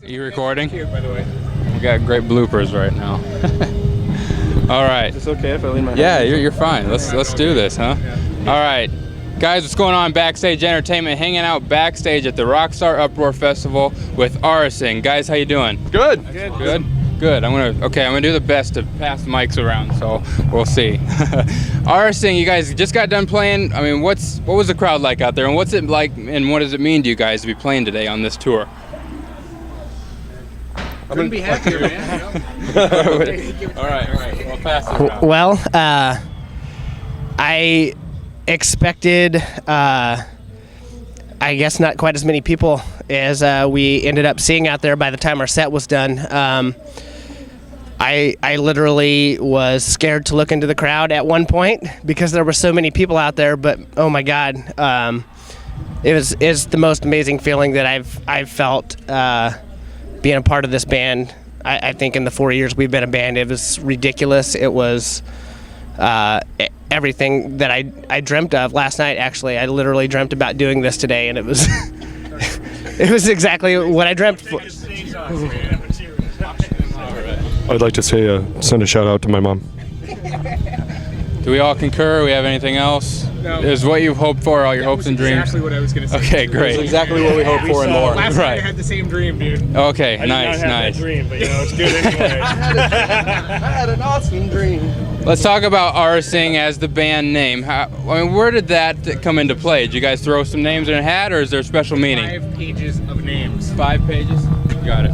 Are you recording? By the way. We got great bloopers right now. All right. Is it okay if I lean my Yeah, you're fine. Let's do this, huh? All right. Guys, what's going on? Backstage Entertainment, hanging out backstage at the Rockstar Uproar Festival with Aurasing. Guys, how you doing? Good. Good. Good. I'm gonna do the best to pass the mics around, so we'll see. Aurasing, you guys just got done playing. I mean, what was the crowd like out there, and what's it like, and what does it mean to you guys to be playing today on this tour? Couldn't be happier, man. All right. We'll pass it around. Well, I expected, I guess, not quite as many people as we ended up seeing out there by the time our set was done. I literally was scared to look into the crowd at one point because there were so many people out there. But oh my God, it's the most amazing feeling that I've felt being a part of this band. I think in the 4 years we've been a band, it was ridiculous. It was everything that I dreamt of last night. Actually, I literally dreamt about doing this today, and it was it was exactly what I dreamt for. I'd like to send a shout out to my mom. Do we all concur? We have anything else? No. Is what you've hoped for, all your hopes and dreams? Exactly what I was going to say. Okay, great. That's exactly what we hoped for and more. Last night I had the same dream, dude. Okay, I nice. did not have that dream, but it's good anyway. I had an awesome dream. Let's talk about Aurasing as the band name. Where did that come into play? Did you guys throw some names in a hat, or is there a special meaning? 5 pages of names. 5 pages? Got it.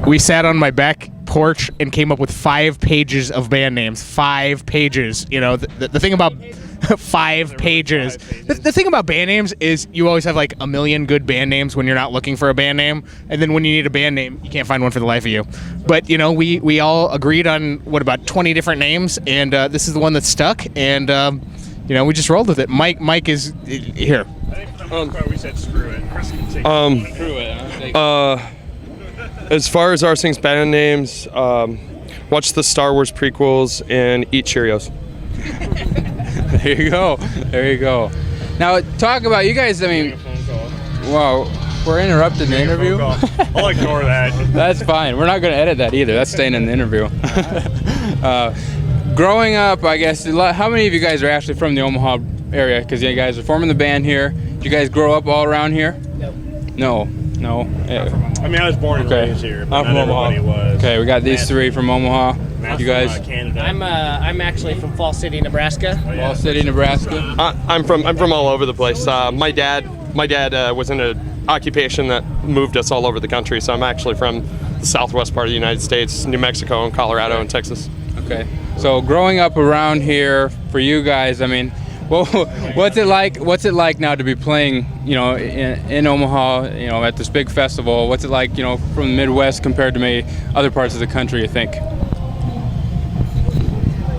We sat on my back porch and came up with 5 pages of band names. 5 pages. You know, the thing about 5 pages. The thing about band names is you always have like a million good band names when you're not looking for a band name, and then when you need a band name, you can't find one for the life of you. But you know, we all agreed on about 20 different names, and this is the one that stuck, and you know, we just rolled with it. Mike is here. I think for the most part we said screw it. Chris can take Screw it. As far as Aurasing's band names, watch the Star Wars prequels and eat Cheerios. There you go. Now talk about you guys. I mean, wow, we're interrupting the interview. I'll ignore that. That's fine. We're not going to edit that either. That's staying in the interview. Growing up, I guess, how many of you guys are actually from the Omaha area? Because you guys are forming the band here. Did you guys grow up all around here? No. I mean, I was born and raised here, but I'm not from everybody Omaha. was. Okay, we got these 3 from Omaha. Matt's You guys? from, Canada. I'm actually from Falls City, Nebraska. Wall City, Nebraska. I'm from all over the place. My dad was in an occupation that moved us all over the country, so I'm actually from the southwest part of the United States, New Mexico and Colorado and Texas. Okay. So growing up around here for you guys, I mean, well, what's it like now to be playing, you know, in Omaha, you know, at this big festival? What's it like, you know, from the Midwest compared to maybe other parts of the country, you think?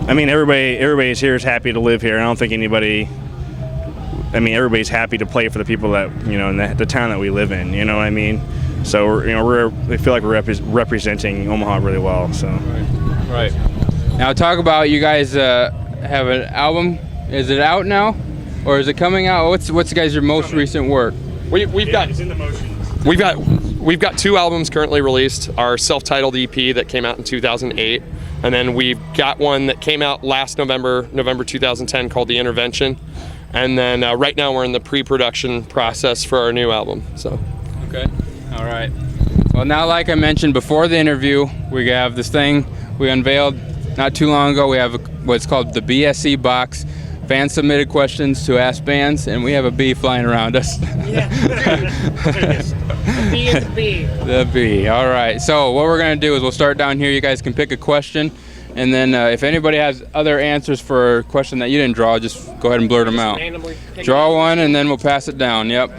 I mean, everybody's here is happy to live here. I don't think anybody. I mean, everybody's happy to play for the people that, you know, in the town that we live in. You know what I mean? So we feel like we're representing Omaha really well. So. Right. Now talk about you guys have an album. Is it out now, or is it coming out? What's guys your most recent work? We've got It's in the motions. We've got 2 albums currently released. Our self-titled EP that came out in 2008, and then we've got one that came out last November 2010, called The Intervention. And then right now we're in the pre-production process for our new album. So. Okay. All right. Well, now, like I mentioned before the interview, we have this thing we unveiled not too long ago. We have what's called the BSC box. Fans submitted questions to ask bands, and we have a bee flying around us. Yeah. The bee is the bee. The bee. All right. So what we're going to do is we'll start down here. You guys can pick a question, and then if anybody has other answers for a question that you didn't draw, just go ahead and blurt them out. Randomly pick Draw one, and then we'll pass it down. Yep.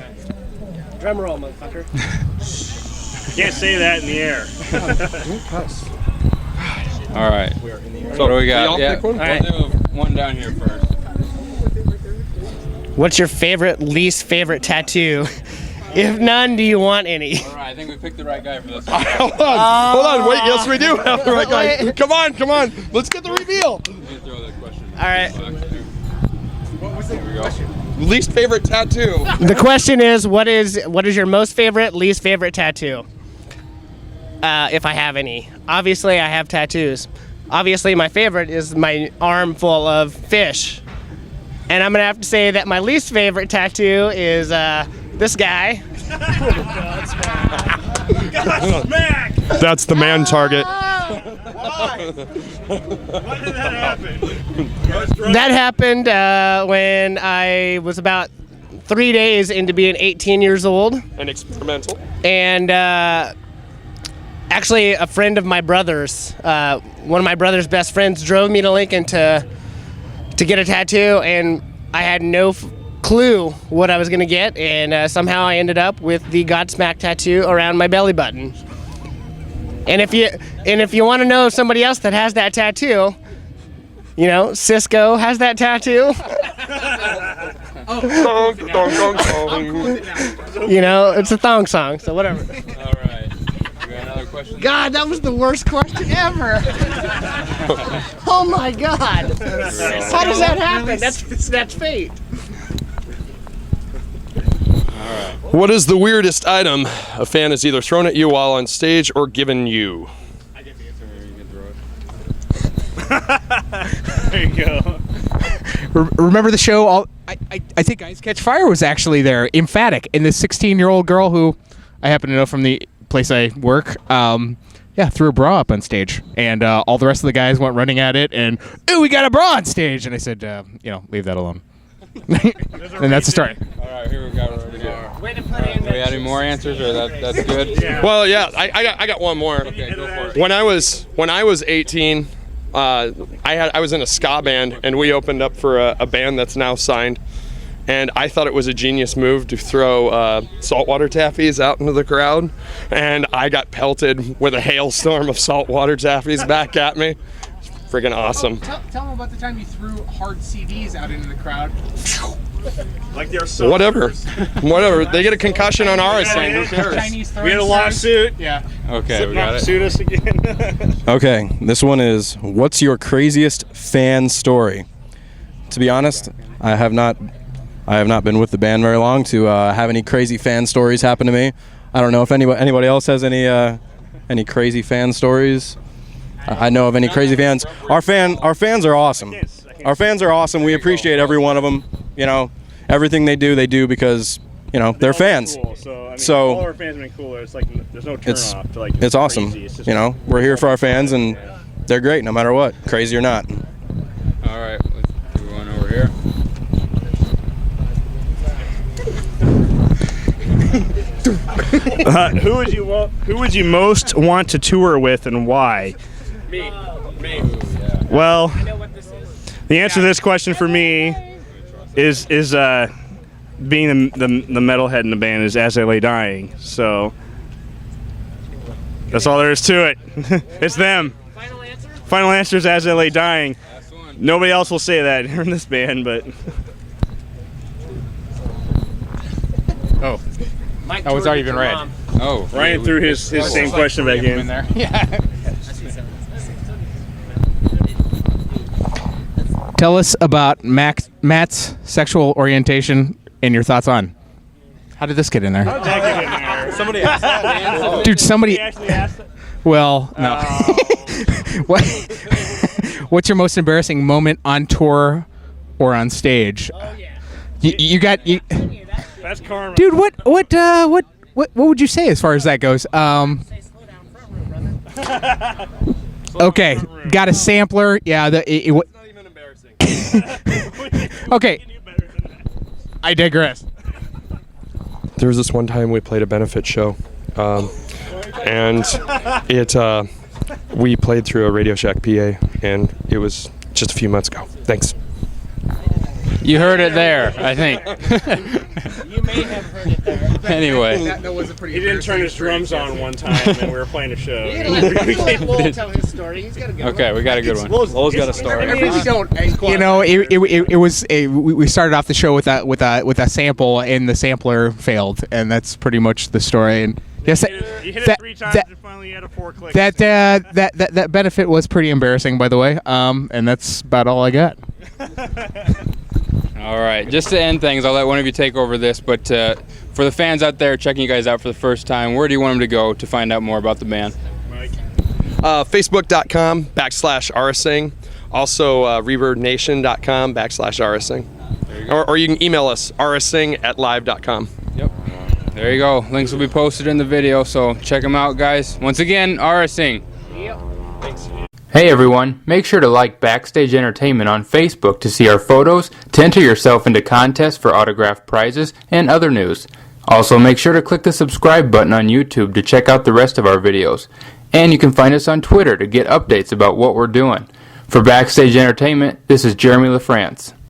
Drum roll, motherfucker. You can't say that in the air. All right. So what do we got? pick one? We'll do one down here first. What's your least favorite tattoo? If none, do you want any? All right. I think we picked the right guy for this. Hold on, wait, yes we do have the right guy. Come on, let's get the reveal. Throw that question. All right. What was the question? Least favorite tattoo. The question is, what is your most favorite, least favorite tattoo? if I have any. Obviously, I have tattoos. Obviously, my favorite is my arm full of fish. And I'm going to have to say that my least favorite tattoo is this guy. That's the man target. Why? When did that happen? That happened when I was about 3 days into being 18 years old. And experimental. And actually, a friend of my brother's, one of my brother's best friends, drove me to Lincoln to get a tattoo, and I had no clue what I was going to get, and somehow I ended up with the Godsmack tattoo around my belly button. And if you want to know somebody else that has that tattoo, you know, Cisco has that tattoo. You know, it's a thong song, so whatever. All right. We got another question. God, that was the worst question ever. Oh my God. How does that happen? That's fate. What is the weirdest item a fan has either thrown at you while on stage or given you? I get the answer. You can throw it. There you go. Remember the show? I think Ice Catch Fire was actually there. Emphatic. And this 16-year-old girl who I happen to know from the place I work, threw a bra up on stage. And all the rest of the guys went running at it and, ooh, we got a bra on stage. And I said, leave that alone. And that's the story. All right, here we go. Way to put in. Do we have any more answers, or that's good? Yeah. Well, yeah, I got one more. Okay, go for it. When I was 18, I was in a ska band, and we opened up for a band that's now signed. And I thought it was a genius move to throw saltwater taffies out into the crowd, and I got pelted with a hailstorm of saltwater taffies back at me. Freaking awesome. Tell them about the time you threw hard CDs out into the crowd. Like they're so. Whatever. They get a concussion on Aurasing. Who cares? Chinese We had a lawsuit. Yeah. Okay, we got it. Suit us again. Okay, this one is, what's your craziest fan story? To be honest, I have not been with the band very long to have any crazy fan stories happen to me. I don't know if anybody else has any crazy fan stories. I know of any crazy fans. Our fans are awesome. Our fans are awesome. We appreciate every one of them. You know, everything they do because, you know, they're fans. Cool. So all our fans have been cooler. It's like there's no turn off to like. It's awesome. Crazy. It's just you know, we're here for our fans, and they're great no matter what, crazy or not. All right, let's do one over here. Who would you most want to tour with, and why? Me. Well, the answer to this question for me is being the metalhead in the band is As I Lay Dying. So that's all there is to it. It's them. Final answer? Final answer is As I Lay Dying. Last one. Nobody else will say that in this band, but Oh. Mike Oh, it's already been read. Oh, Ryan threw his same question back in. there. Yeah. Tell us about Matt's sexual orientation and your thoughts on. How did this get in there? How'd that get in there? Somebody asked that. Dude, somebody. He actually asked it? Well, no. What? What's your most embarrassing moment on tour or on stage? Oh yeah. You got you. That's karma. Dude, what would you say as far as that goes? Say slow down, front room, brother. Okay, got a sampler. Yeah, It's not even embarrassing. okay. I digress. There was this one time we played a benefit show, and we played through a Radio Shack PA, and it was just a few months ago. Thanks. You heard it there, I think. You may have heard it there. Anyway. That was a pretty. He didn't turn his drums on one time when we were playing a show. We'll tell his story. He's got a good one. Okay, we got a good one. Lowell's got a story. I really don't. You know, it was we started off the show with a sample, and the sampler failed, and that's pretty much the story. And yes, You hit it 3 times and finally you had a 4 clicks. that benefit was pretty embarrassing, by the way. And that's about all I got. All right, just to end things, I'll let one of you take over this, but for the fans out there checking you guys out for the first time, where do you want them to go to find out more about the band? Facebook.com/Aurasing. Also, ReverbNation.com/Aurasing. Or you can email us, aurasing@live.com. Yep. There you go. Links will be posted in the video, so check them out, guys. Once again, Aurasing. Hey everyone, make sure to like Backstage Entertainment on Facebook to see our photos, to enter yourself into contests for autographed prizes, and other news. Also, make sure to click the subscribe button on YouTube to check out the rest of our videos. And you can find us on Twitter to get updates about what we're doing. For Backstage Entertainment, this is Jeremy Lafrentz.